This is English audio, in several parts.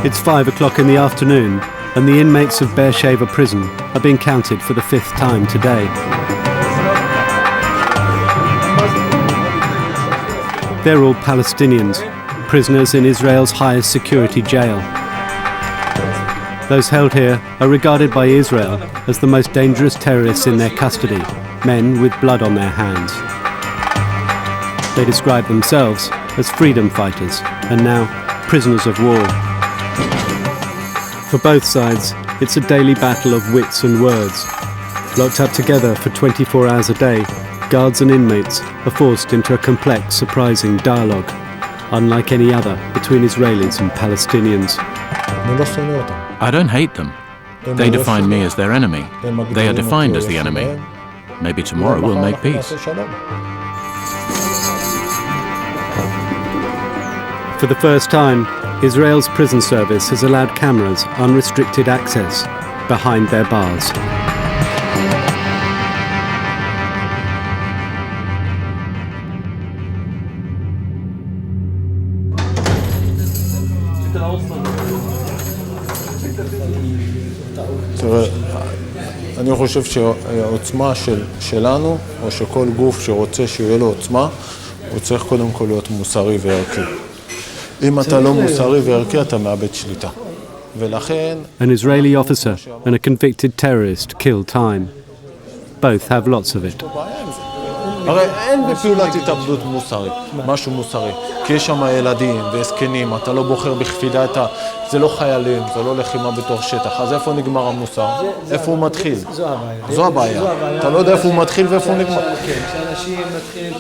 It's 5 o'clock in the afternoon, and the inmates of Sheva prison are being counted for the 5th time today. They're all Palestinians, prisoners in Israel's highest security jail. Those held here are regarded by Israel as the most dangerous terrorists in their custody, men with blood on their hands. They describe themselves as freedom fighters and now prisoners of war. For both sides, it's a daily battle of wits and words. Locked up together for 24 hours a day, guards and inmates are forced into a complex, surprising dialogue, unlike any other between Israelis and Palestinians. I don't hate them. They define me as their enemy. They are defined as the enemy. Maybe tomorrow we'll make peace. For the first time, Israel's prison service has allowed cameras unrestricted access behind their bars. אני חושב שהעוצמה שלנו, או שכל גוף שרוצה שיהיה לו עוצמה, הוא צריך קודם כל להיות מוסרי וערכי. אם אתה לא מוסרי וערכי, אתה מאבד שליטה. ולכן... An Israeli officer and a convicted terrorist kill time. Both have lots of it. הרי אין בפעולת התאבדות מוסרי, משהו מוסרי. כי יש שם ילדים וזקנים, אתה לא בוחר בכפידה זה לא חיילים, זה לא לחימה בתוך שטח. אז איפה נגמר המוסר? איפה הוא מתחיל? זו הבעיה. אתה לא יודע איפה הוא מתחיל ואיפה הוא נגמר. כן, כשאנשים מתחילים...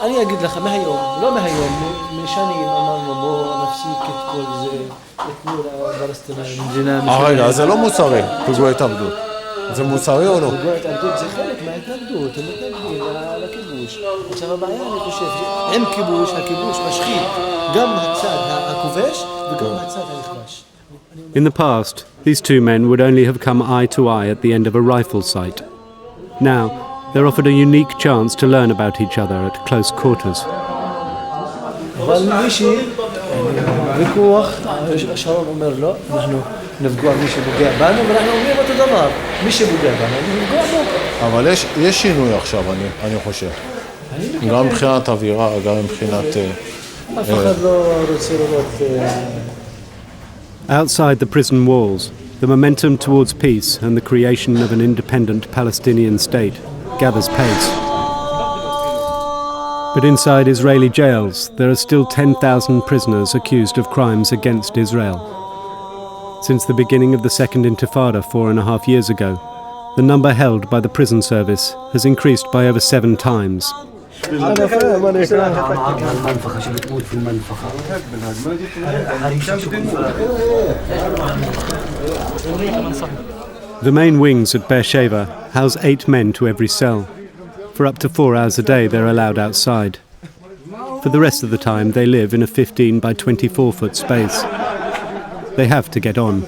אני אגיד לך, מהיום, לא מהיום, משנים אמרנו בואו נפסיק את כל זה, את מול הפלסטינים, מדינה... רגע, זה לא מוסרי, פיגוע התאבדות. זה מוסרי או לא? פיגוע התאבדות זה חלק מההתנגדות, הם מתנגדים לכיבוש. עכשיו הבעיה, אני חושב, עם כיבוש, הכיבוש משחית גם הצד הכובש וגם הצד הנכבש. In the past, these two men would only have come eye to eye at the end of a rifle sight. Now, they're offered a unique chance to learn about each other at close quarters. אבל מישהי, ויכוח, שרון אומר לא, אנחנו נפגוע מי שפוגע בנו, ואנחנו אומרים אותו דבר, מי שפוגע בנו, נפגוע בו. אבל יש שינוי עכשיו, אני חושב. גם מבחינת אווירה, גם מבחינת... אף אחד לא רוצה לראות... Outside the prison walls, the momentum towards peace and the creation of an independent Palestinian state gathers pace. But inside Israeli jails, there are still 10,000 prisoners accused of crimes against Israel. Since the beginning of the Second Intifada 4.5 years ago, the number held by the prison service has increased by over 7 times. The main wings at Sheva house 8 men to every cell. For up to 4 hours a day they're allowed outside. For the rest of the time they live in a 15 by 24 foot space. They have to get on.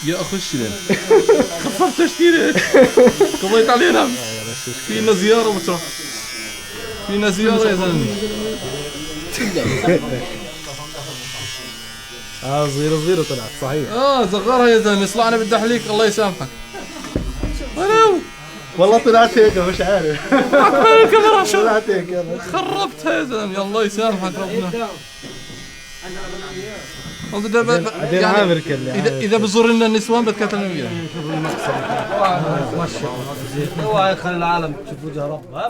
يا أخش لين خففت تشتيري قضيت علينا فينا زيارة بتروح فينا زيارة يا زلمة صغيرة طلعت صحيح صغرها يا زلمة صلعنا بالدحليك الله يسامحك والله طلعت هيك مش عارف الكاميرا شو طلعت هيك خربتها يا زلمة يا الله يسامحك ربنا إذا بزور لنا النسوان بتكتلنا وياهم.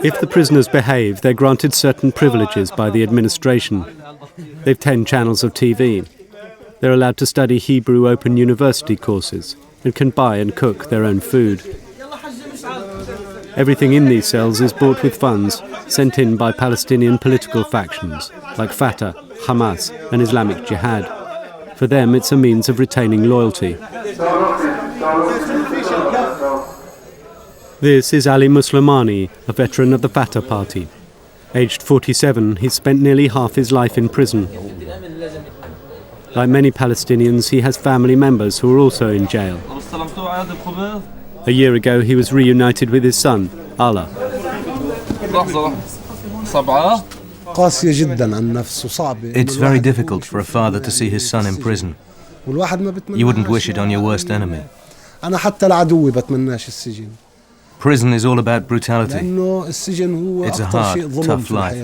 If the prisoners behave, they're granted certain privileges by the administration. They've 10 channels of TV. They're allowed to study Hebrew Open University courses and can buy and cook their own food. Everything in these cells is bought with funds sent in by Palestinian political factions like Fatah, Hamas and Islamic Jihad. For them, it's a means of retaining loyalty. This is Ali Muslimani, a veteran of the Fatah party. Aged 47, he spent nearly half his life in prison. Like many Palestinians, he has family members who are also in jail. A year ago, he was reunited with his son, Allah. It's very difficult for a father to see his son in prison. You wouldn't wish it on your worst enemy. Prison is all about brutality. It's a hard, tough life.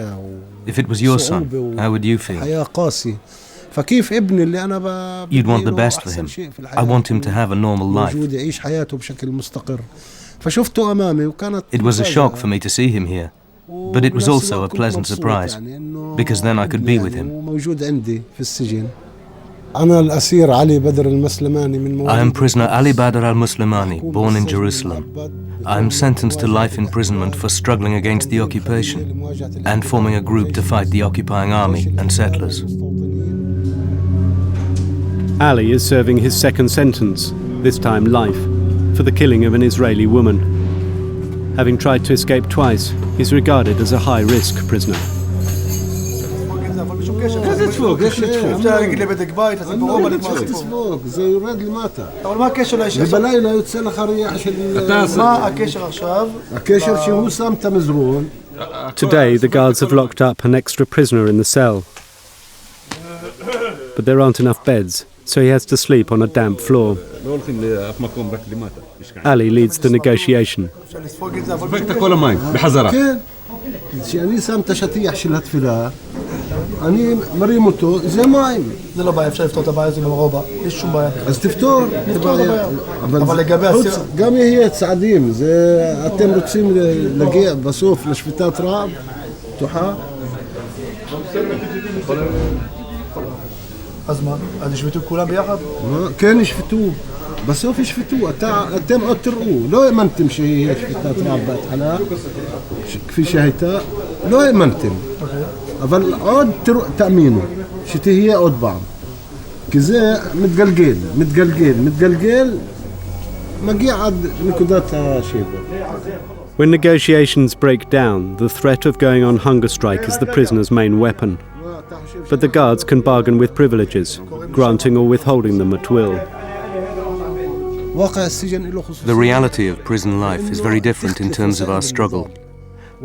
If it was your son, how would you feel? You'd want the best for him. I want him to have a normal life. It was a shock for me to see him here, but it was also a pleasant surprise, because then I could be with him. I am prisoner Ali Badr al-Muslimani, born in Jerusalem. I am sentenced to life imprisonment for struggling against the occupation and forming a group to fight the occupying army and settlers. Ali is serving his second sentence, this time life, for the killing of an Israeli woman. Having tried to escape twice, he's regarded as a high-risk prisoner. Today, the guards have locked up an extra prisoner in the cell. But there aren't enough beds, so he has to sleep on a damp floor. Ali leads the negotiation. אני מרים אותו, זה מים. זה לא בעיה, אפשר לפתור את הבעיה הזו במרובה. יש שום בעיה. אז תפתור. אבל לגבי הסיר... גם יהיה צעדים. אתם רוצים להגיע בסוף לשביתת רעב? פתוחה? אז מה? אז ישבתו כולם ביחד? כן, ישבתו. בסוף ישפטו, אתם עוד תראו, לא האמנתם שיהיה שפיטת רעב בהתחלה, כפי שהייתה, לא האמנתם, אבל עוד תאמינו, שתהיה עוד פעם, כי זה מתגלגל, מגיע עד נקודת השבר. When negotiations break down, the threat of going on hunger strike is the prisoner's main weapon. But the guards can bargain with privileges, granting or withholding them at will. The reality of prison life is very different in terms of our struggle.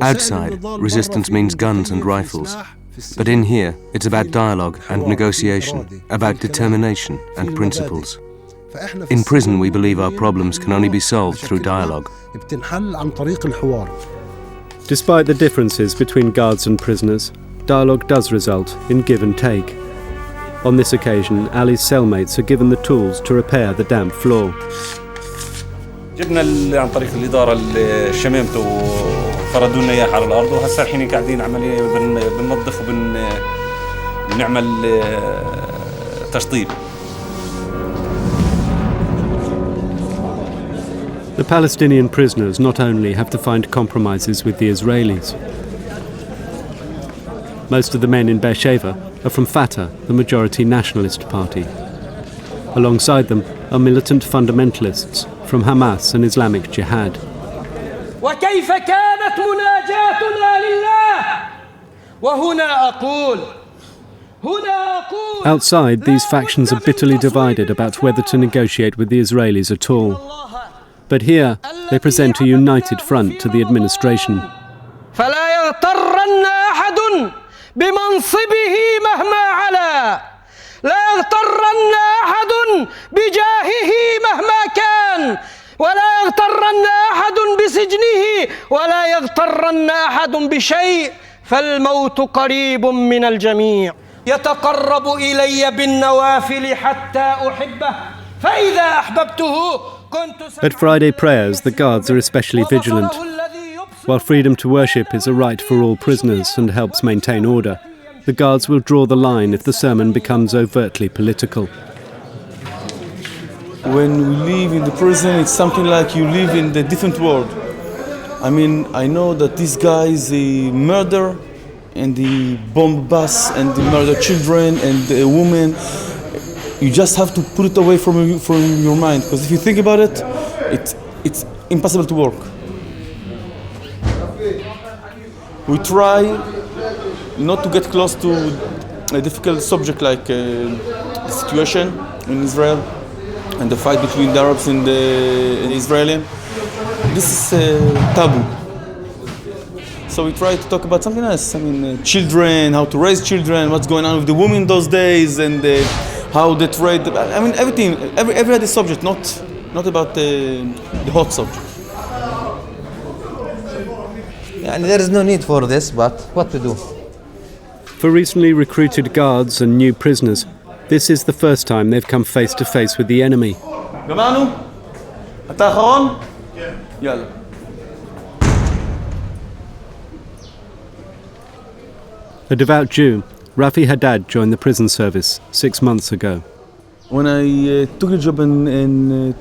Outside, resistance means guns and rifles. But in here, it's about dialogue and negotiation, about determination and principles. In prison, we believe our problems can only be solved through dialogue. Despite the differences between guards and prisoners, dialogue does result in give and take. On this occasion, Ali's cellmates are given the tools to repair the damp floor. جبنا عن طريق الإدارة الشمامته وفردوا لنا إياها على الأرض وهسه الحين قاعدين عملية بننظف وبنعمل تشطيب. The Palestinian prisoners not only have to find compromises with the Israelis. Most of the men in Sheva are from Fatah, the majority nationalist party. Alongside them are militant fundamentalists from Hamas and Islamic Jihad. وكيف كانت مناجاتنا لله وهنا أقول Outside, these factions are bitterly divided about whether to negotiate with the Israelis at all. But here, they present a united front to the administration. فلا يغترن أحد بمنصبه مهما علا لا يغترن أحد بجاهه مهما كان ولا يغترن أحد بسجنه ولا يغترن أحد بشيء فالموت قريب من الجميع يتقرب إلي بالنوافل حتى أحبه فإذا أحببته كنت. At Friday prayers, the guards are especially vigilant. While freedom to worship is a right for all prisoners and helps maintain order, the guards will draw the line if the sermon becomes overtly political. When we live in the prison, it's something like you live in a different world. I mean, I know that these guys, they murder and they bomb bus and they murder children and women. You just have to put it away from your mind, because if you think about it, it's impossible to work. We try not to get close to a difficult subject like the situation in Israel and the fight between the Arabs and the Israeli. This is taboo. So we try to talk about something else. I mean, children, how to raise children, what's going on with the women those days, and how they trade. I mean, everything, every other subject, not about the hot subject. And there is no need for this, but what to do? For recently recruited guards and new prisoners, this is the first time they've come face to face with the enemy. גמרנו? אתה אחרון? יאללה. A devout Jew, Rafi Haddad joined the prison service 6 months ago. When I took the job and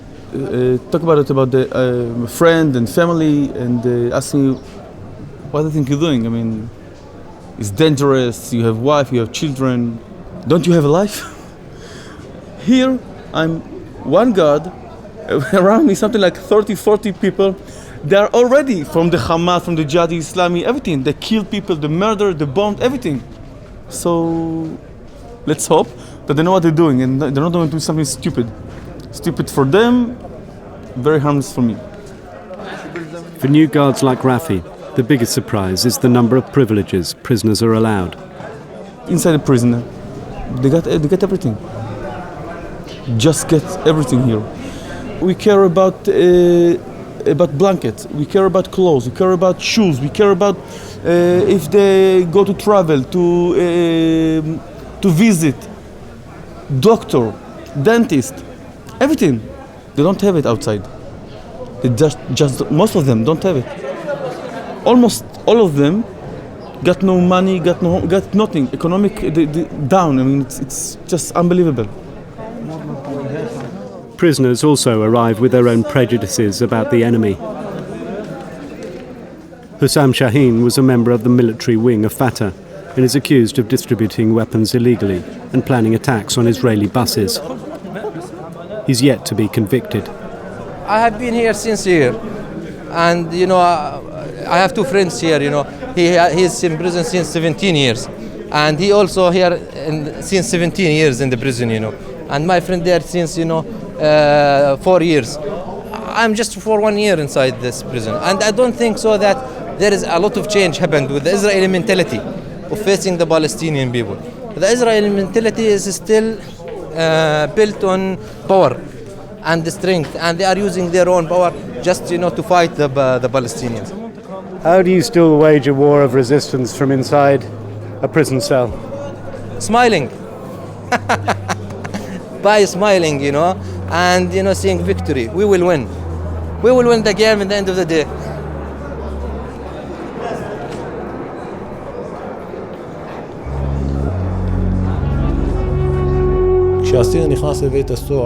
talk about the friend and family and asked me, what do you think you're doing? I mean, it's dangerous, you have wife, you have children, don't you have a life? Here, I'm one guard, around me something like 30, 40 people. They are already from the Hamas, from the Jihad Islami, everything. They kill people, they murder, they bomb, everything. So let's hope that they know what they're doing and they're not going to do something stupid. Stupid for them, very harmless for me. For new guards like Rafi, the biggest surprise is the number of privileges prisoners are allowed. Inside the prison, they get everything. Just get everything here. We care about blankets, we care about clothes, we care about shoes, we care about if they go to travel, to visit, doctor, dentist, everything. They don't have it outside. They just most of them don't have it. Almost all of them got no money, got nothing. Economic down. I mean, it's just unbelievable. Prisoners also arrive with their own prejudices about the enemy. Hussam Shaheen was a member of the military wing of Fatah and is accused of distributing weapons illegally and planning attacks on Israeli buses. He's yet to be convicted. I have been here since a year, and I have two friends here. He's in prison since 17 years, and he also here since 17 years in the prison. And my friend there since 4 years. I'm just for 1 year inside this prison, and I don't think so that there is a lot of change happened with the Israeli mentality of facing the Palestinian people. The Israeli mentality is still built on power and strength, and they are using their own power just to fight the Palestinians. How do you still wage a war of resistance from inside a prison cell? Smiling. By smiling, and seeing victory. We will win. We will win the game at the end of the day.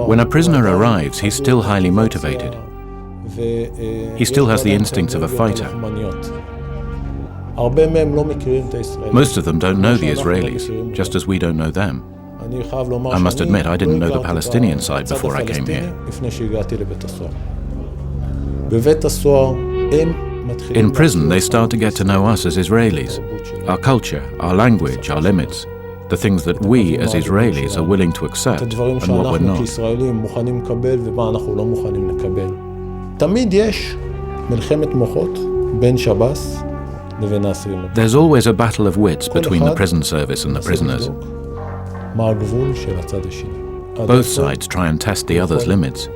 When a prisoner arrives, he's still highly motivated. He still has the instincts of a fighter. Most of them don't know the Israelis, just as we don't know them. I must admit, I didn't know the Palestinian side before I came here. In prison, they start to get to know us as Israelis, our culture, our language, our limits, the things that we as Israelis are willing to accept and what we're not. There's always a battle of wits between the prison service and the prisoners. Both sides try and test the other's limits.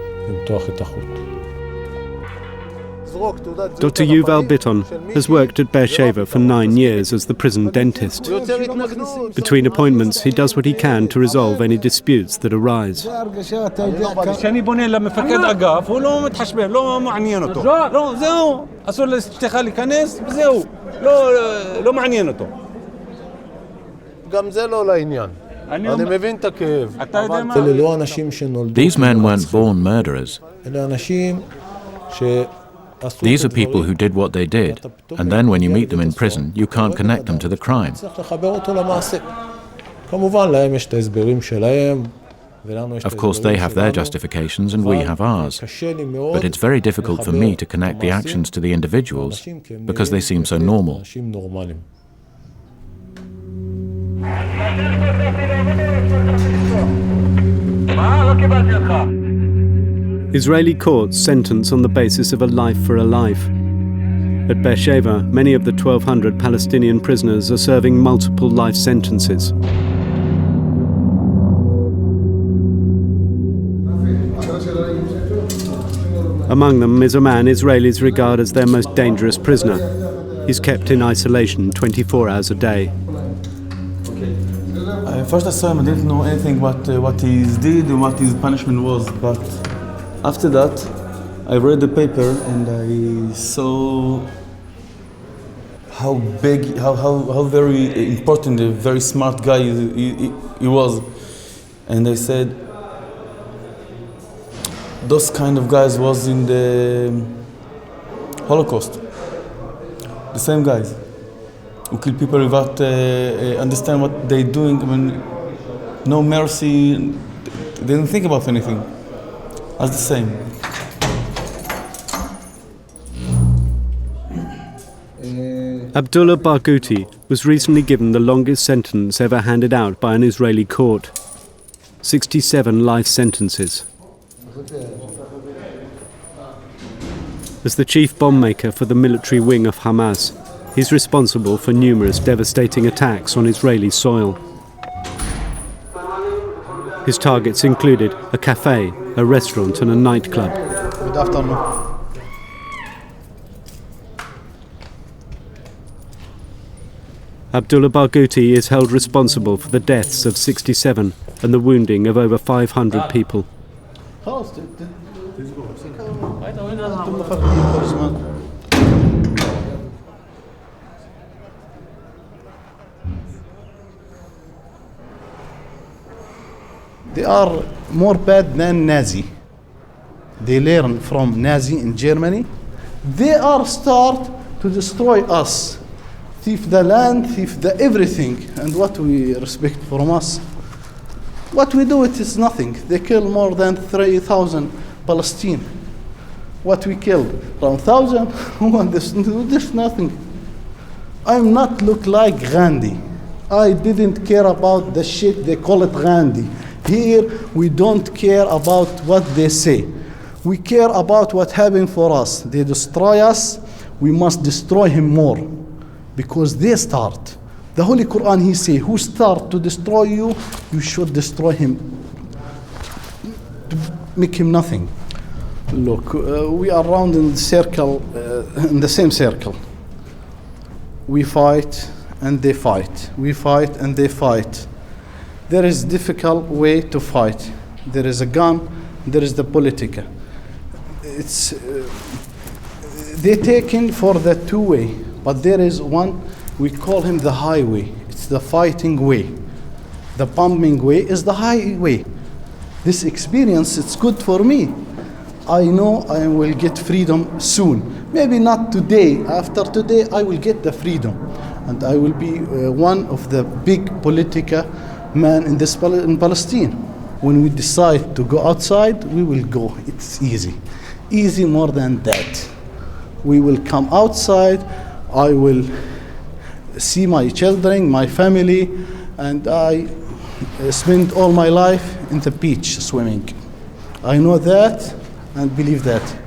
Dr. Yuval Bitton has worked at Sheva for 9 years as the prison dentist. Between appointments, he does what he can to resolve any disputes that arise. These men weren't born murderers. These are people who did what they did, and then when you meet them in prison, you can't connect them to the crime. Of course, they have their justifications and we have ours, but it's very difficult for me to connect the actions to the individuals because they seem so normal. Israeli courts sentence on the basis of a life for a life. At Beersheba, many of the 1,200 Palestinian prisoners are serving multiple life sentences. Among them is a man Israelis regard as their most dangerous prisoner. He's kept in isolation 24 hours a day. First I saw him, I didn't know anything what he did and what his punishment was, but after that I read the paper and I saw how big, how very important, a very smart guy he was. And I said, those kind of guys was in the Holocaust. The same guys who kill people without understand what they're doing. I mean, no mercy. They didn't think about anything. That's the same. Abdullah Barghouti was recently given the longest sentence ever handed out by an Israeli court. 67 life sentences. As the chief bomb maker for the military wing of Hamas, he's responsible for numerous devastating attacks on Israeli soil. His targets included a cafe, a restaurant and a nightclub. Good afternoon. Abdullah Barghouti is held responsible for the deaths of 67 and the wounding of over 500 people. They are more bad than Nazi. They learn from Nazi in Germany. They are start to destroy us. Thief the land, thief the everything. And what we respect from us, what we do, it is nothing. They kill more than 3,000 Palestinians. What we killed, around 1,000, this nothing. I'm not look like Gandhi. I didn't care about the shit they call it Gandhi. Here, we don't care about what they say. We care about what happened for us. They destroy us, we must destroy him more. Because they start. The Holy Quran, he say, who start to destroy you, you should destroy him. To make him nothing. Look, we are round in the circle, in the same circle. We fight and they fight. We fight and they fight. There is difficult way to fight. There is a gun, there is the politica. It's they taken for the two way, but there is one, we call him the highway. It's the fighting way. The bombing way is the highway. This experience, it's good for me. I know I will get freedom soon. Maybe not today. After today, I will get the freedom. And I will be one of the big politica man in Palestine. When we decide to go outside, we will go. It's easy. Easy more than that. We will come outside. I will see my children, my family, and I spend all my life in the beach swimming. I know that and believe that.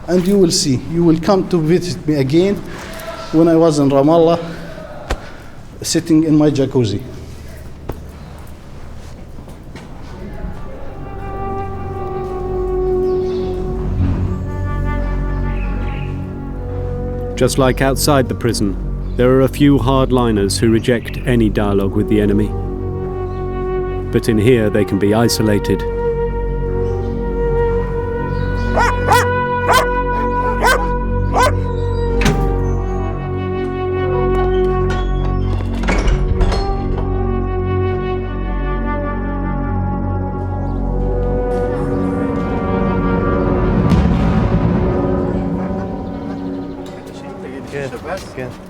And you will see. You will come to visit me again when I was in Ramallah, sitting in my jacuzzi. Just like outside the prison, there are a few hardliners who reject any dialogue with the enemy. But in here, they can be isolated.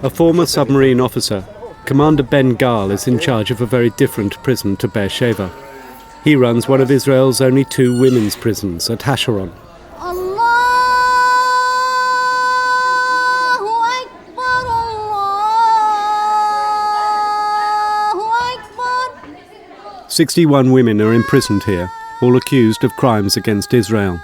A former submarine officer, Commander Ben Gal is in charge of a very different prison to Beersheba. He runs one of Israel's only two women's prisons at Hasharon. 61 women are imprisoned here, all accused of crimes against Israel.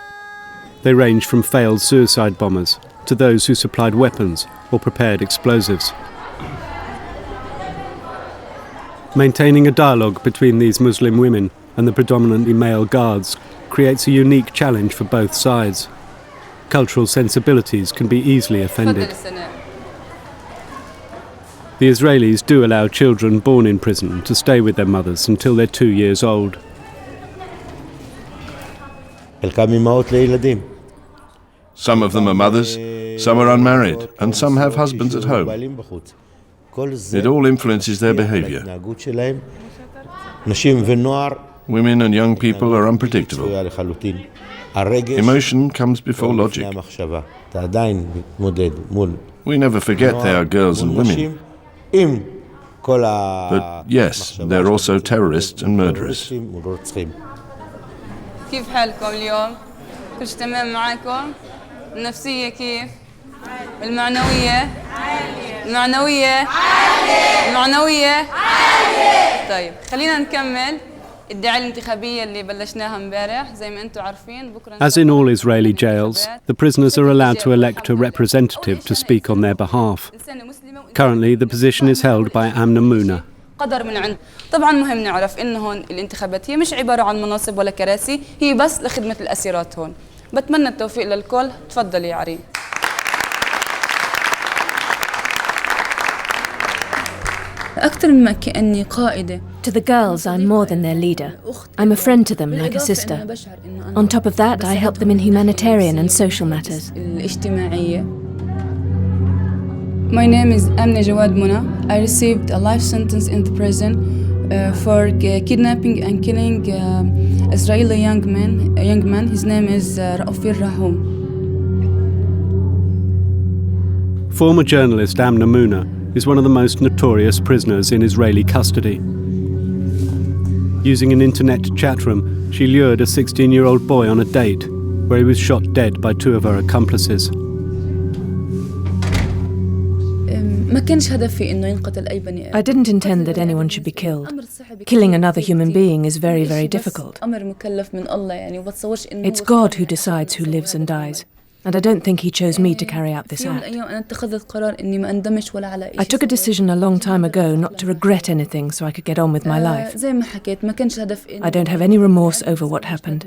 They range from failed suicide bombers to those who supplied weapons or prepared explosives. Maintaining a dialogue between these Muslim women and the predominantly male guards creates a unique challenge for both sides. Cultural sensibilities can be easily offended. The Israelis do allow children born in prison to stay with their mothers until they're 2 years old. Some of them are mothers, some are unmarried, and some have husbands at home. It all influences their behavior. Women and young people are unpredictable. Emotion comes before logic. We never forget they are girls and women. But yes, they're also terrorists and murderers. كيف حالكم اليوم؟ كل شيء تمام معاكم؟ النفسية كيف؟ المعنوية؟ المعنوية؟ المعنوية؟ طيب خلينا نكمل الدعاية الانتخابية اللي بلشناها امبارح زي ما انتم عارفين بكرة. As in all Israeli jails, the prisoners are allowed to elect a representative to speak on their behalf. Currently, the position is held by Amna Muna. قدر من عند طبعا مهم نعرف انه هون الانتخابات هي مش عبارة عن مناصب ولا كراسي، هي بس لخدمة الأسيرات هون. بتمنى التوفيق للكل. تفضل يا عريم. أكثر مما كأني قائدة. To the girls, I'm more than their leader. I'm a friend to them, like a sister. On top of that, I help them in humanitarian and social matters. My name is Amna Jawad Muna. I received a life sentence in the prison for kidnapping and killing Israeli young man. His name is Raufir Rahum. Former journalist Amna Muna is one of the most notorious prisoners in Israeli custody. Using an internet chat room, she lured a 16-year-old boy on a date, where he was shot dead by 2 of her accomplices. I didn't intend that anyone should be killed. Killing another human being is very, very difficult. It's God who decides who lives and dies. And I don't think he chose me to carry out this act. I took a decision a long time ago not to regret anything so I could get on with my life. I don't have any remorse over what happened.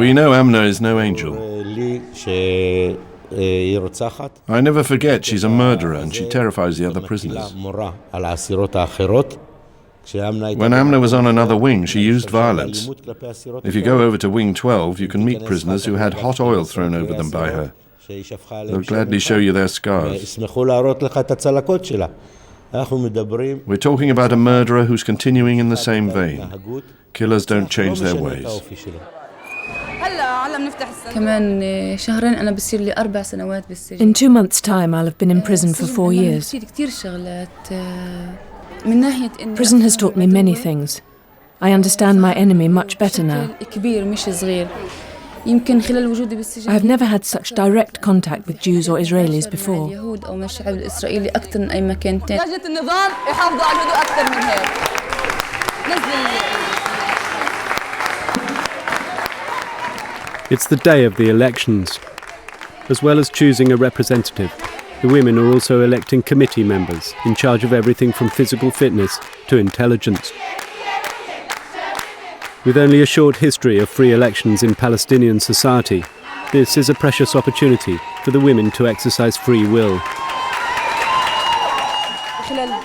We know Amna is no angel. I never forget she's a murderer and she terrifies the other prisoners. When Amna was on another wing, she used violence. If you go over to Wing 12, you can meet prisoners who had hot oil thrown over them by her. They'll gladly show you their scars. We're talking about a murderer who's continuing in the same vein. Killers don't change their ways. In 2 months' time, I'll have been in prison for 4 years. Prison has taught me many things. I understand my enemy much better now. I have never had such direct contact with Jews or Israelis before. It's the day of the elections. As well as choosing a representative, the women are also electing committee members in charge of everything from physical fitness to intelligence. With only a short history of free elections in Palestinian society, this is a precious opportunity for the women to exercise free will.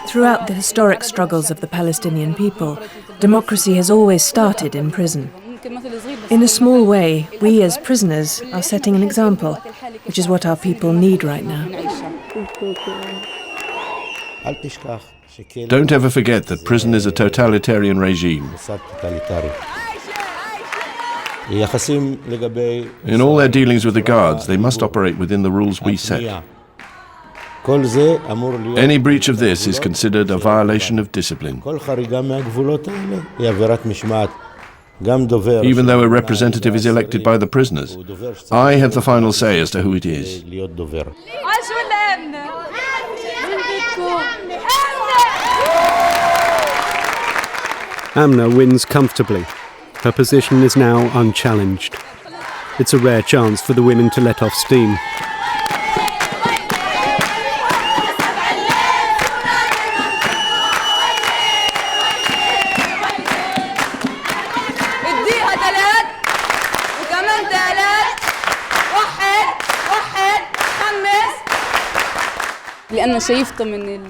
Throughout the historic struggles of the Palestinian people, democracy has always started in prison. In a small way, we as prisoners are setting an example, which is what our people need right now. Don't ever forget that prison is a totalitarian regime. In all their dealings with the guards, they must operate within the rules we set. Any breach of this is considered a violation of discipline. even though a representative is elected by the prisoners. I have the final say as to who it is. Amna wins comfortably. Her position is now unchallenged. It's a rare chance for the women to let off steam.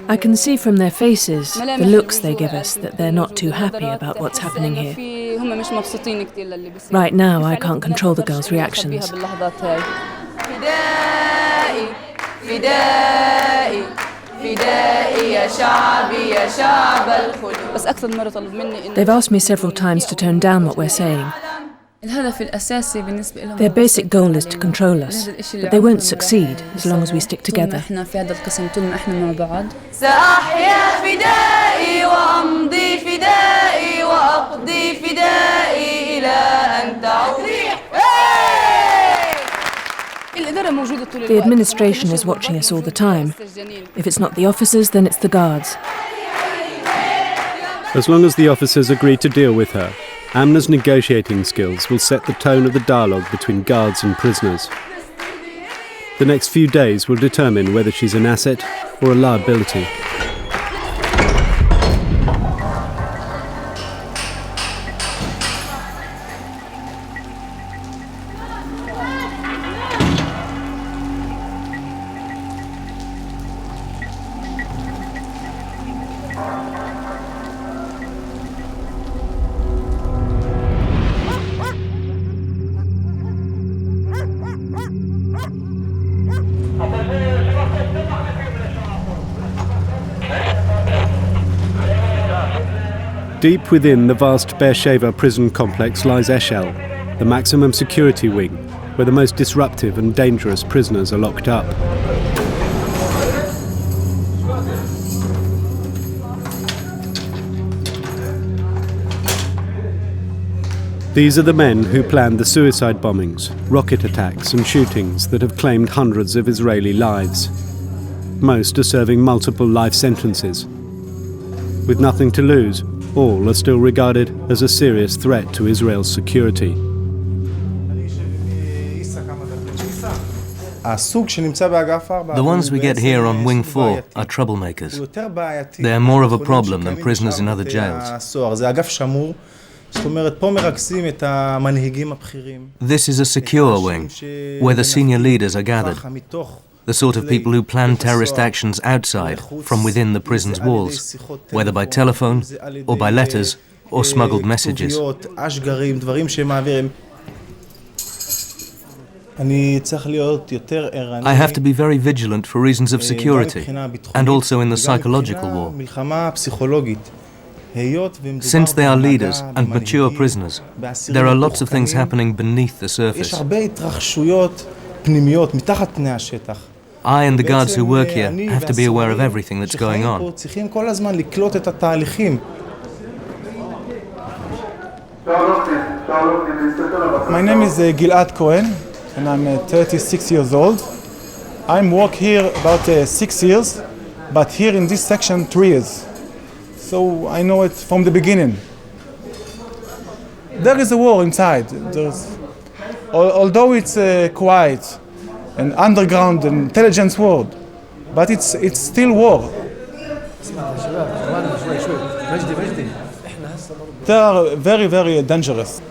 I can see from their faces, the looks they give us, that they're not too happy about what's happening here. Right now, I can't control the girls' reactions. They've asked me several times to tone down what we're saying. Their basic goal is to control us, but they won't succeed as long as we stick together. The administration is watching us all the time. If it's not the officers, then it's the guards. As long as the officers agree to deal with her, Amna's negotiating skills will set the tone of the dialogue between guards and prisoners. The next few days will determine whether she's an asset or a liability. Deep within the vast Beersheba prison complex lies Eshel, the maximum security wing, where the most disruptive and dangerous prisoners are locked up. These are the men who planned the suicide bombings, rocket attacks and shootings that have claimed hundreds of Israeli lives. Most are serving multiple life sentences. With nothing to lose, all are still regarded as a serious threat to Israel's security. The ones we get here on Wing 4 are troublemakers. They are more of a problem than prisoners in other jails. This is a secure wing, where the senior leaders are gathered. The sort of people who plan terrorist actions outside, from within the prison's walls, whether by telephone, or by letters, or smuggled messages. I have to be very vigilant for reasons of security, and also in the psychological war. Since they are leaders and mature prisoners, there are lots of things happening beneath the surface. I and the guards who work here have to be aware of everything that's going on. My name is Gilad Cohen, and I'm 36 years old. I'm work here about 6 years, but here in this section 3 years. So I know it from the beginning. There is a war inside. Although it's quiet, an underground intelligence world, but it's still war. They are very, very dangerous.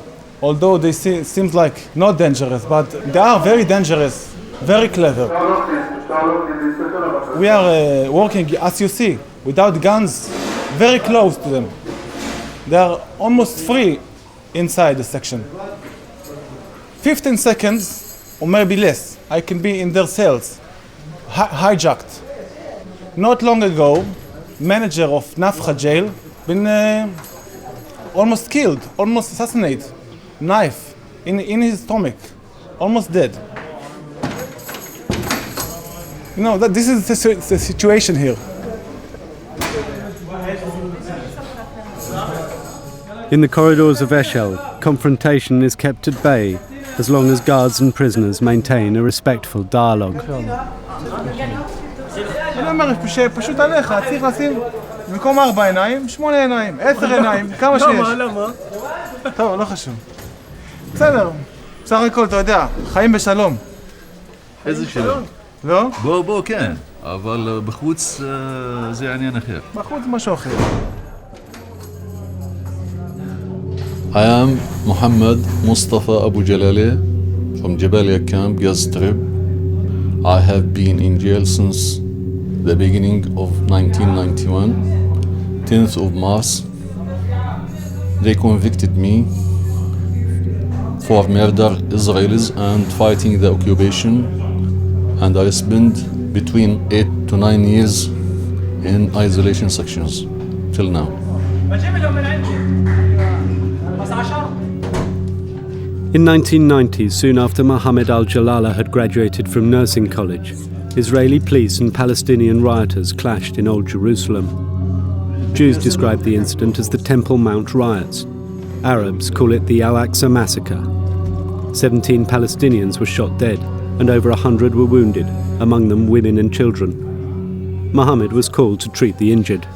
Although they seem like not dangerous, but they are very dangerous, very clever. We are working, as you see, without guns, very close to them. They are almost free inside the section. 15 seconds, or maybe less, I can be in their cells, hijacked. Not long ago, manager of Nafcha jail been almost killed, almost assassinated, knife in his stomach, almost dead. You know, this is the situation here. In the corridors of Eshel, confrontation is kept at bay as long as guards and prisoners maintain a respectful dialogue. אני אומר שפשוט עליך, צריך לשים במקום 4 עיניים, 8 עיניים, 10 עיניים, כמה שיש. למה? טוב, לא חשוב. בסדר, בסך הכל, אתה יודע, חיים בשלום. איזה שלום? לא? בוא, כן, אבל בחוץ זה עניין אחר. בחוץ משהו אחר. I am Muhammad Mustafa Abu Jalali from Jabalia camp, Gaza Strip. I have been in jail since the beginning of 1991, 10th of March. They convicted me for murder Israelis and fighting the occupation, and I spent between 8 to 9 years in isolation sections till now. In 1990, soon after Mohammed al-Jalala had graduated from nursing college, Israeli police and Palestinian rioters clashed in Old Jerusalem. Jews describe the incident as the Temple Mount riots. Arabs call it the Al-Aqsa massacre. 17 Palestinians were shot dead and over 100 were wounded, among them women and children. Mohammed was called to treat the injured.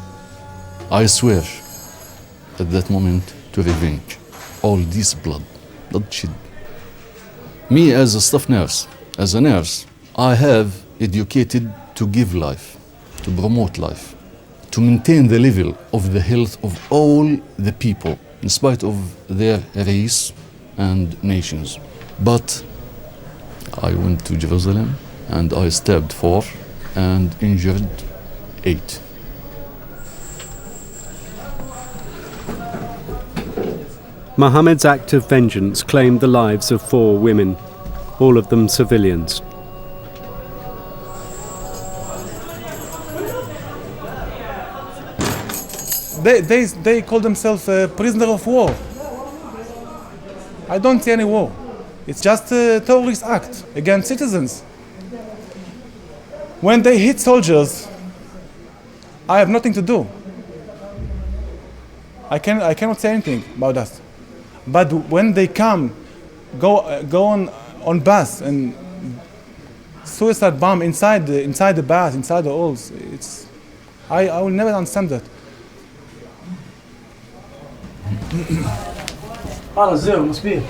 I swear at that moment to revenge all this bloodshed. Me as a staff nurse, as a nurse, I have educated to give life, to promote life, to maintain the level of the health of all the people, in spite of their race and nations. But I went to Jerusalem and I stabbed 4 and injured 8. Mohammed's act of vengeance claimed the lives of 4 women, all of them civilians. They call themselves a prisoner of war. I don't see any war. It's just a terrorist act against citizens. When they hit soldiers, I have nothing to do. I cannot say anything about that. But when they go on bus and suicide bomb inside the bus, inside the halls, I will never understand that. خلاص زين مسبين.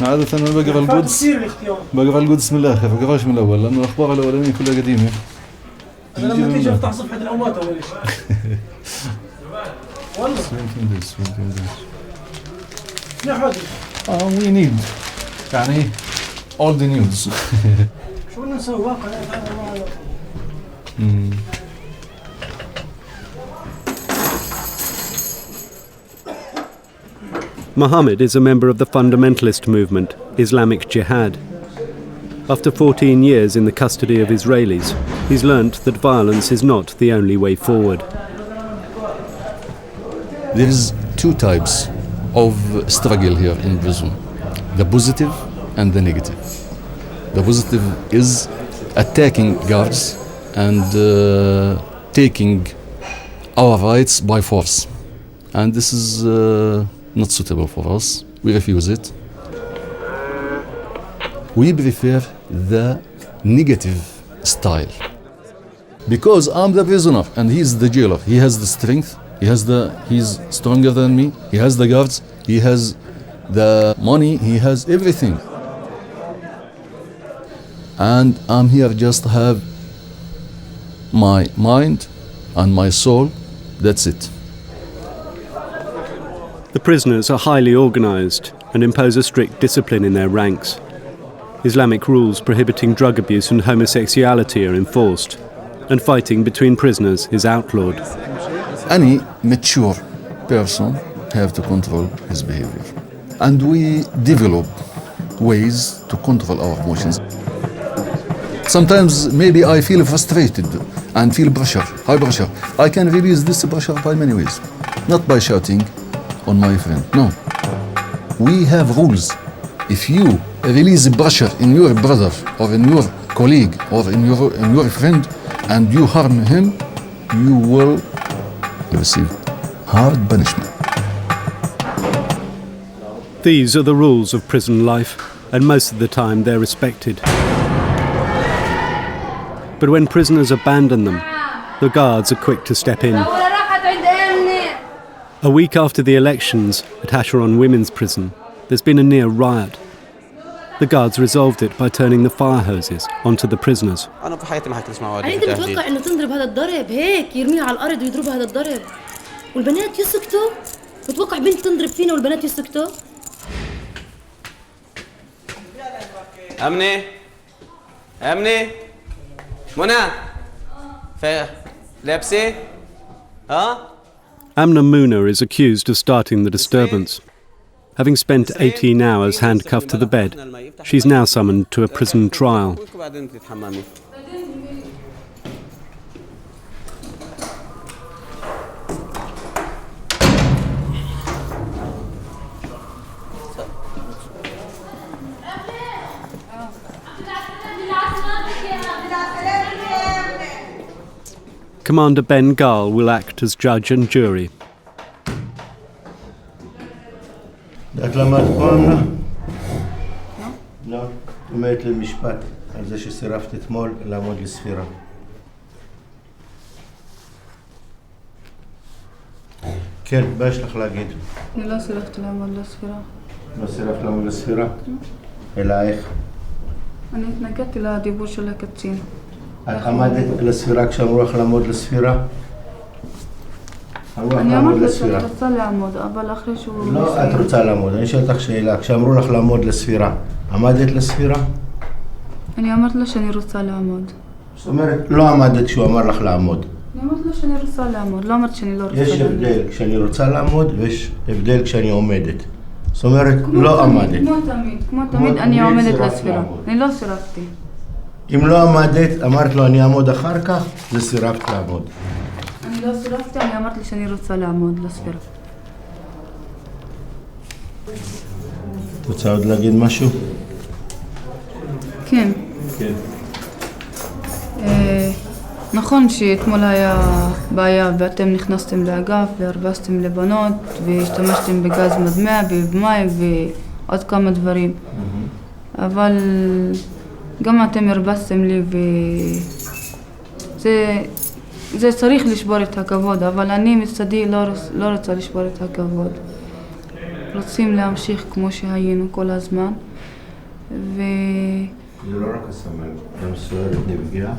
عادة أنا بقرأ القدس بسم الله خير بقراش من الأول لأنه الأخبار الأولانية كلها قديمة. لما تيجي افتح صفحة الأموات أول شيء. والله. We need يعني all the news. شو بدنا نسوي واقع Mohammed is a member of the fundamentalist movement, Islamic Jihad. After 14 years in the custody of Israelis, he's learnt that violence is not the only way forward. There is 2 types of struggle here in prison, the positive and the negative. The positive is attacking guards and taking our rights by force. And this is not suitable for us. We refuse it. We prefer the negative style. Because I'm the prisoner and he's the jailer. He has the strength. He's stronger than me. He has the guards. He has the money. He has everything. And I'm here just to have my mind and my soul. That's it. The prisoners are highly organised and impose a strict discipline in their ranks. Islamic rules prohibiting drug abuse and homosexuality are enforced, and fighting between prisoners is outlawed. Any mature person have to control his behavior. And we develop ways to control our emotions. Sometimes maybe I feel frustrated and feel pressure, high pressure. I can release this pressure by many ways, not by shouting on my friend. No. We have rules. If you release pressure in your brother or in your colleague or in your friend and you harm him, you will receive hard punishment. These are the rules of prison life, and most of the time they're respected. But when prisoners abandon them, the guards are quick to step in. A week after the elections at Hasharon Women's Prison, there's been a near riot. The guards resolved it by turning the fire hoses onto the prisoners. أنت متوقع إنه تنضرب هذا الضرب هيك يرميها على الأرض ويضربها هذا الضرب والبنات يسكتوا؟ متوقع بنت تنضرب فينا والبنات يسكتوا؟ أمني منى لابسة ها؟ Amna Muna is accused of starting the disturbance. Having spent 18 hours handcuffed to the bed, she's now summoned to a prison trial. Commander Ben Gal will act as judge and jury. את למדת פה אמנה? לא. אומרת למשפט על זה שסירבת אתמול לעמוד לספירה. כן, מה יש לך להגיד? אני לא סירבתי לעמוד לספירה. לא סירבת לעמוד לספירה? אלא איך? אני התנגדתי לדיבור של הקצין. את עמדת לספירה כשאמרו לך לעמוד לספירה? אני אמרת לו שאני רוצה לעמוד, אבל אחרי שהוא... לא, את רוצה לעמוד. אני שואל אותך שאלה. כשאמרו לך לעמוד לספירה, עמדת לספירה? אני אמרת לו שאני רוצה לעמוד. זאת אומרת, לא עמדת כשהוא אמר לך לעמוד. אני אמרת לו שאני רוצה לעמוד, לא אמרת שאני לא רוצה לעמוד. יש הבדל כשאני רוצה לעמוד ויש הבדל כשאני עומדת. זאת אומרת, לא עמדת. כמו תמיד אני עומדת לספירה. אני לא סירבתי. אם לא עמדת, אמרת לו אני אעמוד אחר כך, זה סירבת לעמוד. אני לא סירבתי, אני אמרתי שאני רוצה לעמוד לספירה. רוצה עוד להגיד משהו? כן. כן. נכון שאתמול היה בעיה ואתם נכנסתם לאגף והרבסתם לבנות והשתמשתם בגז מדמה ובמים ועוד כמה דברים. אבל גם אתם הרבסתם לי זה צריך לשבור את הכבוד, אבל אני מצדי לא רוצה לשבור את הכבוד. רוצים להמשיך כמו שהיינו כל הזמן. זה לא רק הסמל, גם סוערת נפגעה?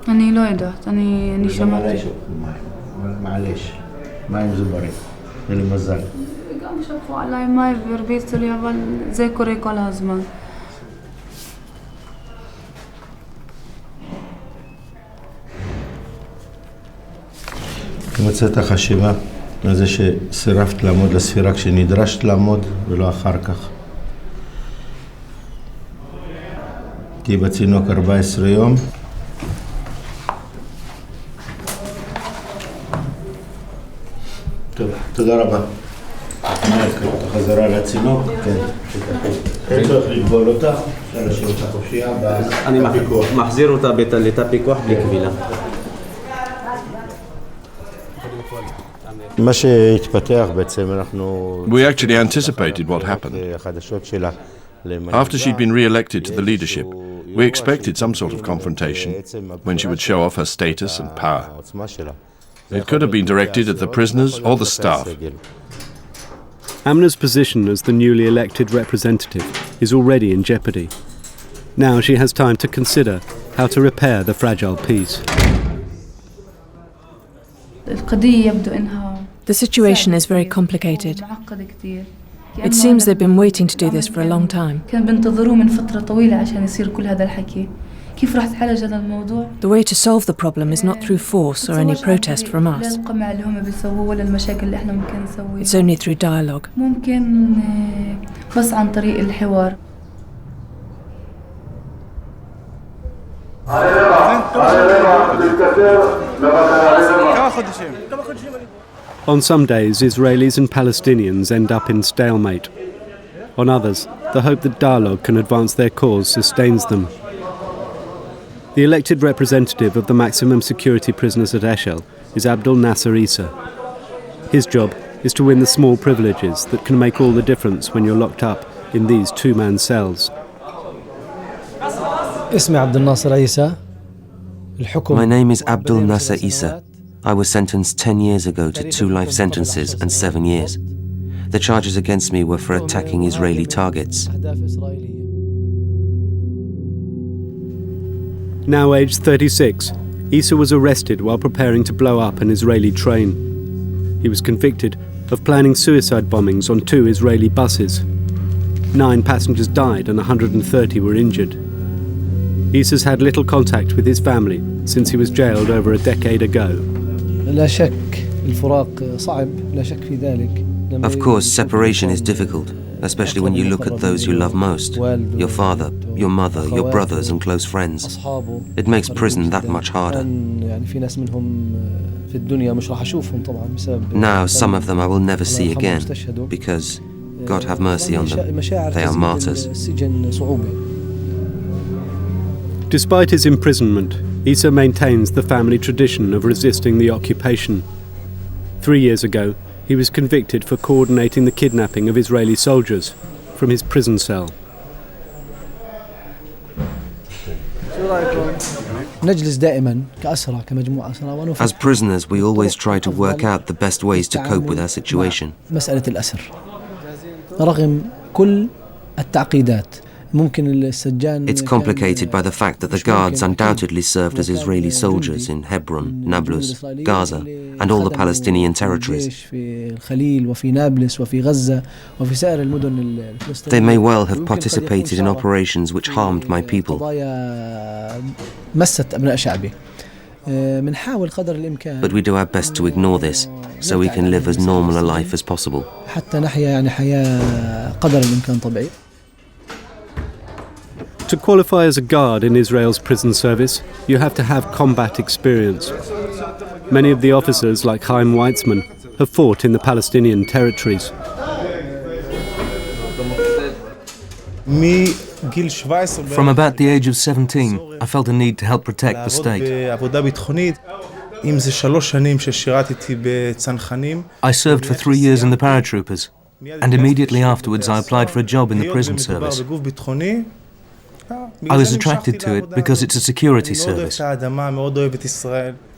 אני לא יודעת, אני שמעתי. וגם עליי שפכו מים, מעלש, מים זוברים, זה למזל. וגם שפכו עליי מים והרביצו לי, אבל זה קורה כל הזמן. מצאת חשיבה על זה שסירבת לעמוד לספירה כשנדרשת לעמוד ולא אחר כך. תהי בצינוק 14 יום. טוב, תודה רבה. חזרה לצינוק, כן. אין צורך לגבול אותה, אפשר להשאיר אותה חופשייה בפיקוח. אני מחזיר אותה לתא פיקוח בלי כבילה. מה שהתפתח בעצם אנחנו... We actually anticipated what happened. After she'd been re-elected to the leadership, we expected some sort of confrontation when she would show off her status and power. It could have been directed at the prisoners or the staff. Amna's position as the newly elected representative is already in jeopardy. Now she has time to consider how to repair the fragile peace. The situation is very complicated. It seems they've been waiting to do this for a long time. The way to solve the problem is not through force or any protest from us. It's only through dialogue. On some days, Israelis and Palestinians end up in stalemate. On others, the hope that dialogue can advance their cause sustains them. The elected representative of the maximum security prisoners at Eshel is Abdul Nasser Issa. His job is to win the small privileges that can make all the difference when you're locked up in these two-man cells. My name is Abdul Nasser Isa. I was sentenced 10 years ago to 2 life sentences and 7 years. The charges against me were for attacking Israeli targets. Now aged 36, Isa was arrested while preparing to blow up an Israeli train. He was convicted of planning suicide bombings on 2 Israeli buses. 9 passengers died and 130 were injured. Isa's had little contact with his family since he was jailed over a decade ago. Of course, separation is difficult, especially when you look at those you love most, your father, your mother, your brothers and close friends. It makes prison that much harder. Now, some of them I will never see again, because, God have mercy on them, they are martyrs. Despite his imprisonment, Isa maintains the family tradition of resisting the occupation. 3 years ago, he was convicted for coordinating the kidnapping of Israeli soldiers from his prison cell. As prisoners, we always try to work out the best ways to cope with our situation. It's complicated by the fact that the guards undoubtedly served as Israeli soldiers in Hebron, Nablus, Gaza, and all the Palestinian territories. They may well have participated in operations which harmed my people. But we do our best to ignore this, so we can live as normal a life as possible. To qualify as a guard in Israel's prison service, you have to have combat experience. Many of the officers, like Chaim Weitzman, have fought in the Palestinian territories. From about the age of 17, I felt a need to help protect the state. I served for 3 years in the paratroopers, and immediately afterwards I applied for a job in the prison service. I was attracted to it because it's a security service,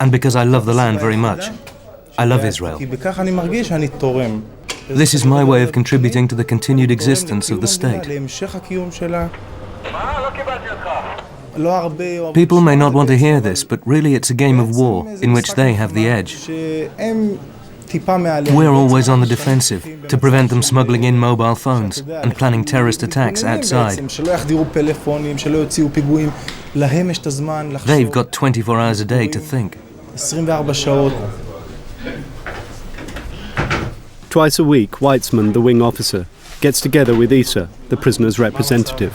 and because I love the land very much. I love Israel. This is my way of contributing to the continued existence of the state. People may not want to hear this, but really it's a game of war in which they have the edge. We're always on the defensive to prevent them smuggling in mobile phones and planning terrorist attacks outside. They've got 24 hours a day to think. Twice a week, Weitzman, the wing officer, gets together with Isa, the prisoner's representative.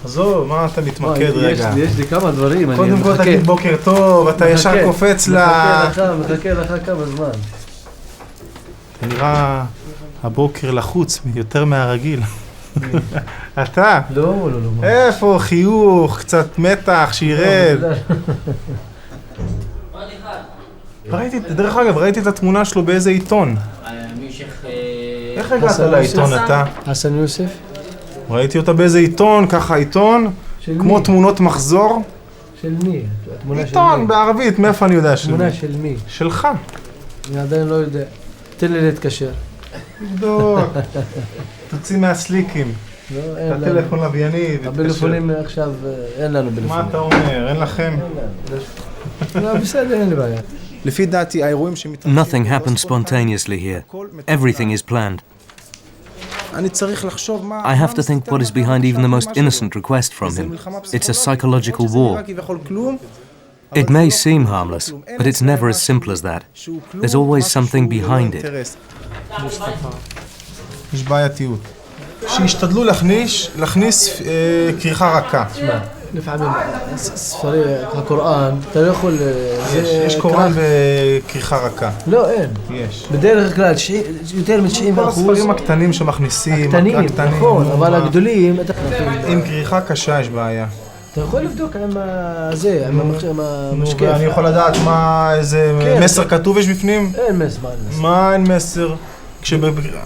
עזוב, מה אתה מתמקד רגע? יש לי כמה דברים. קודם כל תגיד בוקר טוב, אתה ישר קופץ מחכה לך כמה זמן. אתה נראה הבוקר לחוץ יותר מהרגיל. אתה? לא. איפה חיוך, קצת מתח, שירד. דרך אגב, ראיתי את התמונה שלו באיזה עיתון. איך הגעת לעיתון אתה? חסן יוסף. ראיתי אותה באיזה עיתון, ככה עיתון, כמו תמונות מחזור. של מי? עיתון בערבית, מאיפה אני יודע של מי? תמונה של מי? שלך. אני עדיין לא יודע. תן לי להתקשר. תבדוק. תוציא מהסליקים. הטלפון לווייני ותקשר. הבלפונים עכשיו, אין לנו בלפונים. מה אתה אומר? אין לכם? לא, בסדר, אין לי בעיה. לפי דעתי, האירועים Nothing happens spontaneously here. Everything is planned. I have to think what is behind even the most innocent request from him. It's a psychological war. It may seem harmless, but it's never as simple as that. There's always something behind it. יש בעייתיות. שישתדלו להכניס כריכה רכה. לפעמים ספרי הקוראן, אתה לא יכול... יש קוראן וכריכה רכה. לא, אין. יש. בדרך כלל, יותר מ-90%... כל הספרים הקטנים שמכניסים, הקטנים, נכון, אבל הגדולים... עם כריכה קשה יש בעיה. אתה יכול לבדוק עם זה, עם המשקף. ואני יכול לדעת מה, איזה מסר כתוב יש בפנים? אין מסר, מה אין מסר?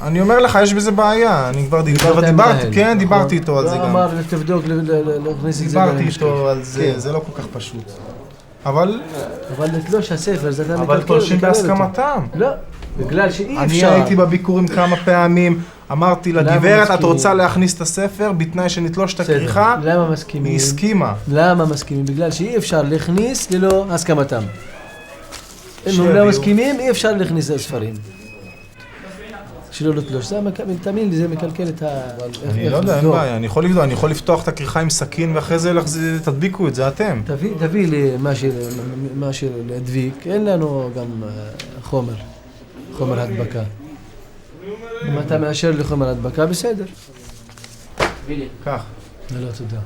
אני אומר לך, יש בזה בעיה, אני כבר דיברתי איתו על זה גם. אמר, תבדוק, להכניס את זה. דיברתי איתו על זה, זה לא כל כך פשוט. אבל לתלוש הספר, זה אתה מקלקל. אבל תולשים בהסכמתם. לא, בגלל שאי אפשר. אני הייתי בביקורים כמה פעמים, אמרתי לגברת, את רוצה להכניס את הספר בתנאי שנתלוש את הכריכה? למה מסכימים? היא הסכימה. למה מסכימים? בגלל שאי אפשר להכניס ללא הסכמתם. אם הם לא מסכימים, אי אפשר להכניס את הספרים. שלא לתלוש, תאמין לי, זה מקלקל את ה... אני לא יודע, אין בעיה, אני יכול לפתוח את הכריכה עם סכין ואחרי זה תדביקו את זה אתם. תביא לי מה שלהדביק, אין לנו גם חומר הדבקה. אם אתה מאשר לי חומר הדבקה, בסדר. כך. לא, תודה.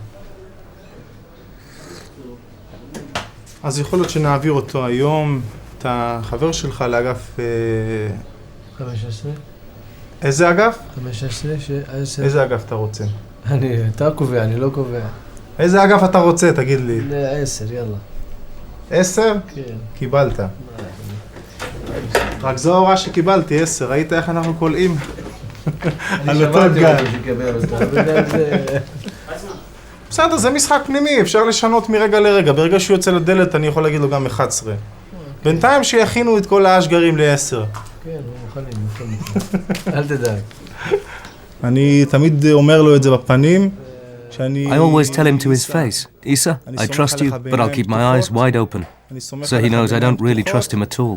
אז יכול להיות שנעביר אותו היום, את החבר שלך לאגף... 15. איזה אגף? 15. איזה אגף אתה רוצה? אתה קובע, אני לא קובע. איזה אגף אתה רוצה, תגיד לי? 10, יאללה. 10? כן. קיבלת. רק זו ההוראה שקיבלתי, 10. ראית איך אנחנו קולעים? על אותו גל. בסדר, זה משחק פנימי, אפשר לשנות מרגע לרגע. ברגע שהוא יוצא לדלת, אני יכול להגיד לו גם 11. בינתיים שיכינו את כל האשגרים ל-10. כן, מוכנים. אל תדאג. אני תמיד אומר לו את זה בפנים. I always tell him to his face, Isa, I trust you, but I'll keep my eyes wide open. So he knows I don't really trust him at all.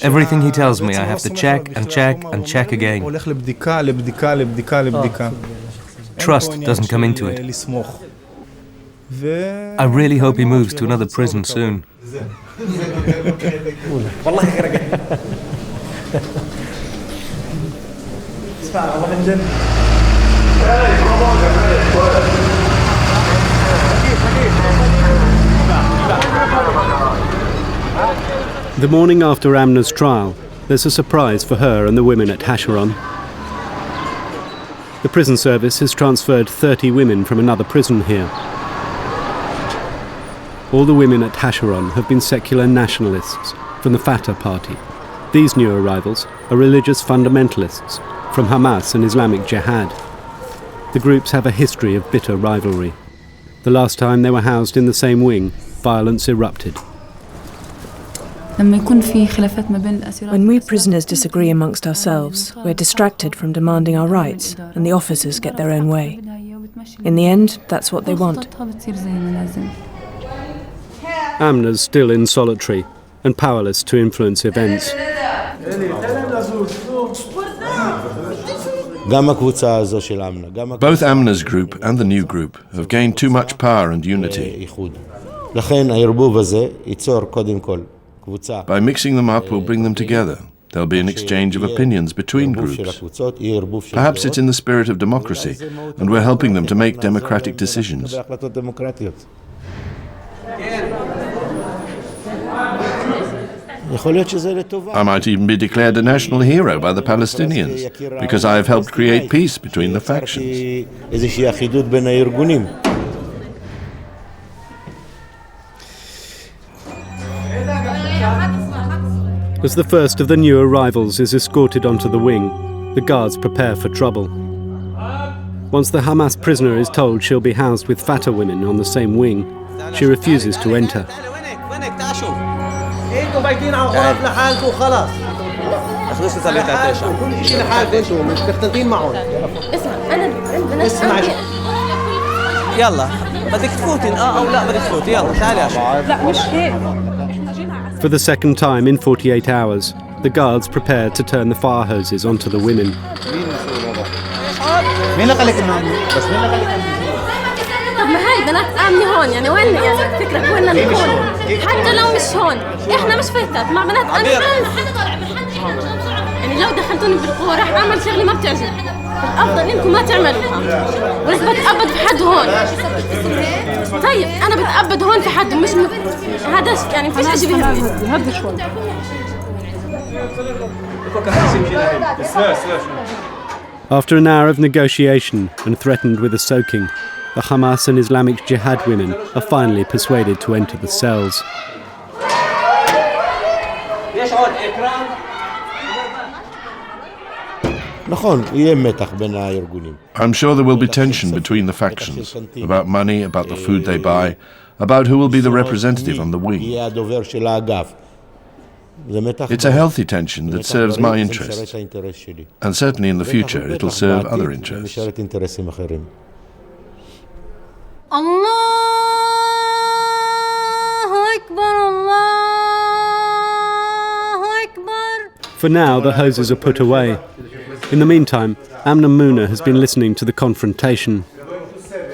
Everything he tells me I have to check and check and check again. הולך לבדיקה. Trust doesn't come into it. I really hope he moves to another prison soon. The morning after Amna's trial, there's a surprise for her and the women at Hasharon. The prison service has transferred 30 women from another prison here. All the women at Hasharon have been secular nationalists from the Fatah party. These new arrivals are religious fundamentalists from Hamas and Islamic Jihad. The groups have a history of bitter rivalry. The last time they were housed in the same wing, violence erupted. When we prisoners disagree amongst ourselves, we're distracted from demanding our rights, and the officers get their own way. In the end, that's what they want. Amna's still in solitary and powerless to influence events. Both Amna's group and the new group have gained too much power and unity. By mixing them up, we'll bring them together. There'll be an exchange of opinions between groups. Perhaps it's in the spirit of democracy, and we're helping them to make democratic decisions. I might even be declared a national hero by the Palestinians, because I have helped create peace between the factions. As the first of the new arrivals is escorted onto the wing, the guards prepare for trouble. Once the Hamas prisoner is told she'll be housed with Fatah women on the same wing, she refuses to enter. For the second time in 48 hours, the guards prepare to turn the fire hoses onto the women. طب ما هاي بنات آمنة هون يعني وين يعني فكرة وين نكون حتى لو مش هون احنا مش فتات مع بنات آمنة يعني لو دخلتوني بالقوة راح اعمل شغلة ما بتعجب الافضل انكم ما تعملوها بس بتأبد في حد هون طيب انا بتأبد هون في حد مش هذا يعني فيش اشي بيهمني هدي شوي After an hour of negotiation and threatened with a soaking, The Hamas and Islamic Jihad women are finally persuaded to enter the cells. I'm sure there will be tension between the factions about money, about the food they buy, about who will be the representative on the wing. It's a healthy tension that serves my interest, and certainly in the future it'll serve other interests. For now, the hoses are put away. In the meantime, Amna Muna has been listening to the confrontation.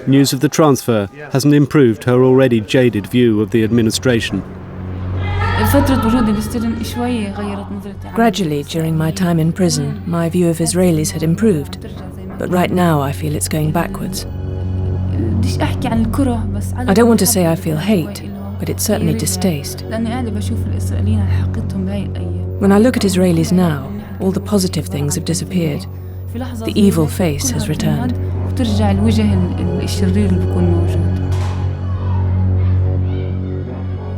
News of the transfer hasn't improved her already jaded view of the administration. Gradually, during my time in prison, my view of Israelis had improved. But right now, I feel it's going backwards. I don't want to say I feel hate, but it's certainly distaste. When I look at Israelis now, all the positive things have disappeared. The evil face has returned.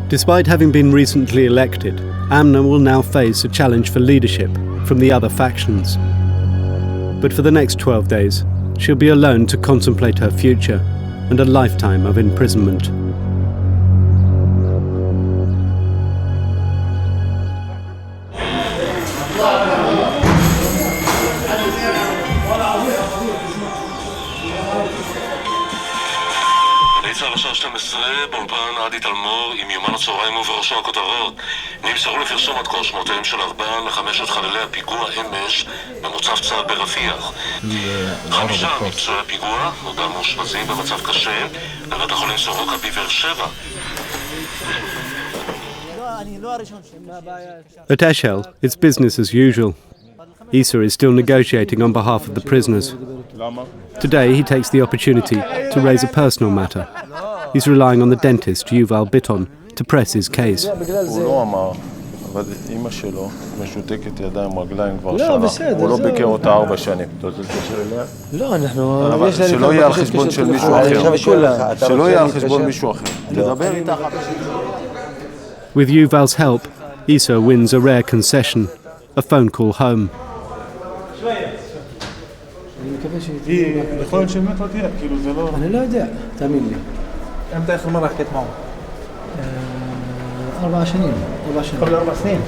Despite having been recently elected, Amna will now face a challenge for leadership from the other factions. But for the next 12 days, she'll be alone to contemplate her future and a lifetime of imprisonment. בשעה 12 באולפן עדי תלמור עם יומן הצהריים ובראשו הכותרות. נמסרו לפרסום עד כה שמותיהם של 4 מחמשת חללי הפיגוע אמש במוצב צה"ל ברפיח. 5 מפצועי הפיגוע נודע מאושפזים במצב קשה בבית החולים סורוקה בבאר שבע. At Eshel, it's business as usual. Issa is still negotiating on behalf of the prisoners. Today he takes the opportunity to raise a personal matter. He's relying on the dentist Yuval Bitton to press his case. אבל אמא שלו משותקת ידיים רגליים כבר שנה. הוא לא ביקר אותה 4 שנים. אתה רוצה להתקשר אליה? לא, אנחנו... שלא יהיה על חשבון של מישהו אחר. שלא יהיה על חשבון מישהו אחר. תדבר איתך. With Yuval's help, Issa wins a rare concession, a phone call home. יכול להיות שבאמת לא תהיה, כאילו זה לא... אני לא יודע, תאמין לי. אמתה איך למה חכית מעו? 4 שנים. 4 שנים?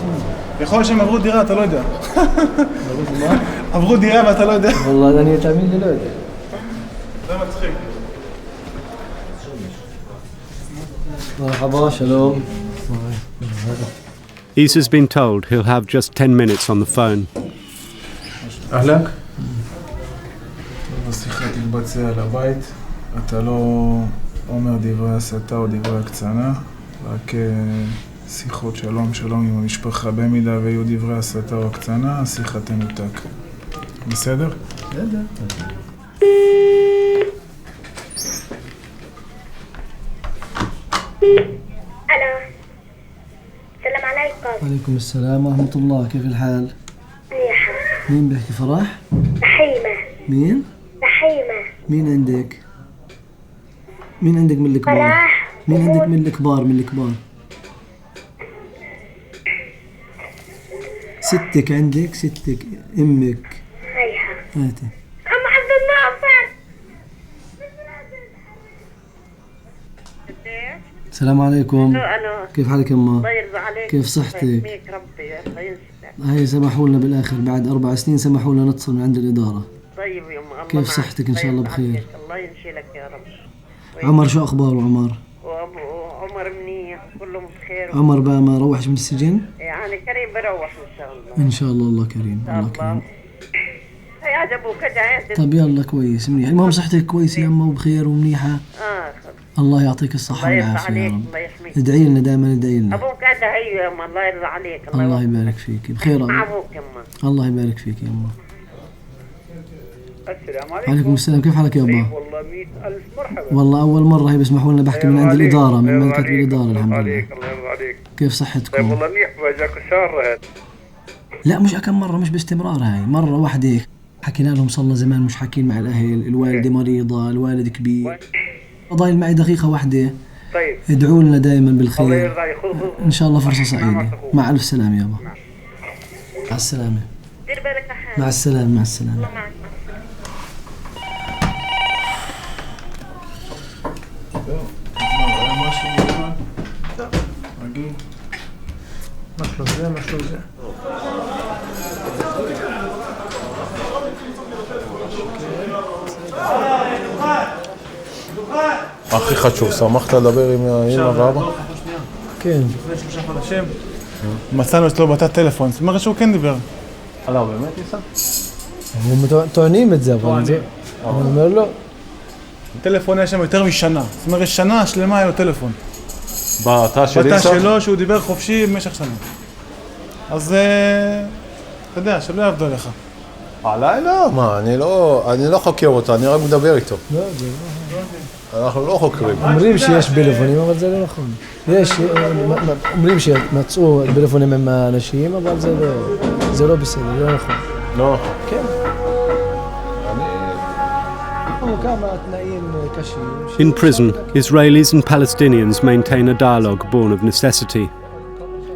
יכול להיות שהם עברו דירה, אתה לא יודע. עברו דירה ואתה לא יודע. والله, אני תאמין לי לא יודע. זה מצחיק. מרחבה, שלום. Issa's been told he'll have just 10 minutes on the phone. אהלן? השיחה תתבצע על הבית. אתה לא אומר דברי הסתה או דברי הקצנה, רק שיחות שלום עם המשפחה. במידה ויהיו דברי הסתה או הקצנה, השיחה תנותק. בסדר? בסדר. السلام عليكم. وعليكم السلام ورحمة الله، كيف الحال؟ منيحة. مين بيحكي فرح؟ رحيمة. مين؟ رحيمة. مين عندك؟ مين عندك من الكبار؟ فرح. مين عندك من الكبار؟ ستك عندك؟ ستك أمك؟ هيها. هاتي. أم عبد الناصر. السلام عليكم. ألو. كيف حالك يا أما؟ الله يرضى عليك. كيف صحتك؟ يحميك ربي، الله ينسى. هاي سمحوا لنا بالآخر بعد 4 سنين سمحوا لنا نتصل من عند الإدارة. طيب يا أم. كيف صحتك إن شاء الله بخير؟ الله ينشيلك يا رب. عمر شو أخباره عمر؟ عمر منيح، كلهم بخير. عمر بقى ما روحش من السجن؟ يعني كريم بروح إن شاء الله. إن شاء الله، الله كريم، الله كريم. هي عجبوك كده. طب يلا كويس منيح، المهم صحتك كويسة يا أما وبخير ومنيحة. الله يعطيك الصحة والعافية يا رب. ادعي لنا دائما، ادعي لنا. أبوك هذا هي يا أما، الله يرضى عليك. الله يبارك فيك بخير. مع أبوك يا أما. الله يبارك فيك يا أما. السلام عليكم. وعليكم السلام، كيف حالك يا أبا؟ والله 100,000 مرحبا. والله أول مرة هي بيسمحوا لنا بحكي من عند الإدارة، من ملكة الإدارة الحمد لله. الله يرضى عليك. كيف صحتكم؟ طيب والله منيح، بجاك شهر. لا مش كم مرة، مش باستمرار، هاي مرة واحدة هيك. حكينا لهم صار لنا زمان مش حاكين مع الأهل، الوالدة مريضة، الوالد كبير. ضايل معي دقيقة واحدة. طيب ادعوا لنا دائما بالخير. الله يرضى عليك. إن شاء الله فرصة سعيدة. مع ألف سلامة يابا. مع السلامة. دير بالك على حالك. مع السلامة. مع السلامة. הכי חשוב, שמחת לדבר עם אמא ואבא? כן. לפני 3 חודשים מצאנו אצלו בתת טלפון, זאת אומרת שהוא כן דיבר. לא, באמת ניסה? הם טוענים את זה, אבל זה... אני אומר לו... הטלפון היה שם יותר משנה, זאת אומרת שנה שלמה היה לו טלפון. בתא של בתא איסה? שלו שהוא דיבר חופשי במשך שנה. אז אתה יודע, שלא יעבדו לך. עליי לא, מה, אני לא חוקר אותו, אני רק מדבר איתו. לא, זה לא. אנחנו לא חוקרים. אומרים שיש פלאפונים, אבל זה לא נכון. אומרים שמצאו פלאפונים עם האנשים, אבל זה לא בסדר, זה לא נכון. לא. כן. כמה תנאים קשים. In prison, Israelis and Palestinians maintain a dialogue born of necessity.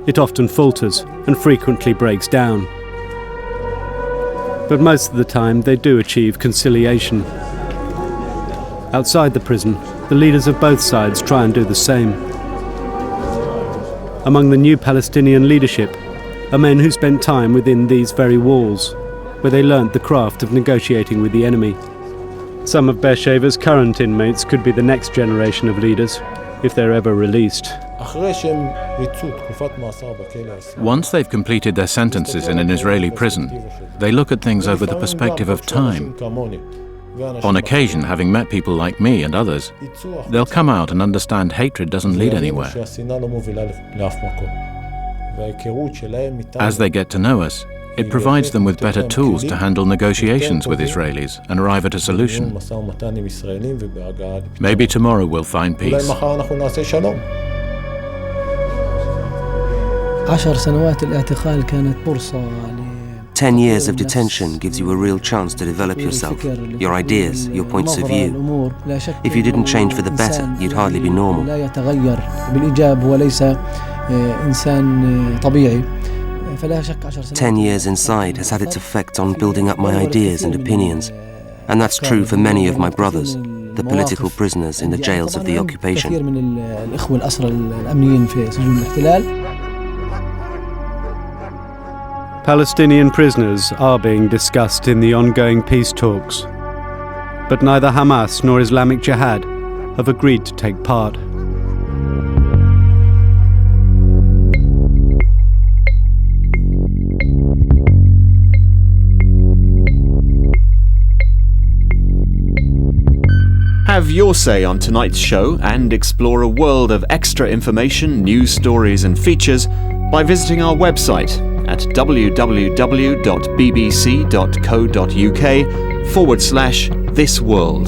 It often falters and frequently breaks down. But most of the time they do achieve conciliation. Outside the prison, the leaders of both sides try and do the same. Among the new Palestinian leadership are men who spent time within these very walls, where they learnt the craft of negotiating with the enemy. Some of Beersheva's current inmates could be the next generation of leaders, if they're ever released. Once they've completed their sentences in an Israeli prison, they look at things over the perspective of time. On occasion, having met people like me and others, they'll come out and understand hatred doesn't lead anywhere. As they get to know us, it provides them with better tools to handle negotiations with Israelis and arrive at a solution. Maybe tomorrow we'll find peace. 10 سنوات الاعتقال كانت فرصة 10 years of detention gives you a real chance to develop yourself, your ideas, your points of view. If you didn't change for the better, you'd hardly be normal. لا يتغير بالإيجاب وليس إنسان طبيعي. 10 years inside has had its effect on building up my ideas and opinions. And that's true for many of my brothers, the political prisoners in the jails of the occupation. كثير من الإخوة الأسرى الأمنيين في سجون الاحتلال. Palestinian prisoners are being discussed in the ongoing peace talks, but neither Hamas nor Islamic Jihad have agreed to take part. Have your say on tonight's show and explore a world of extra information, news stories and features by visiting our website at www.bbc.co.uk/thisworld.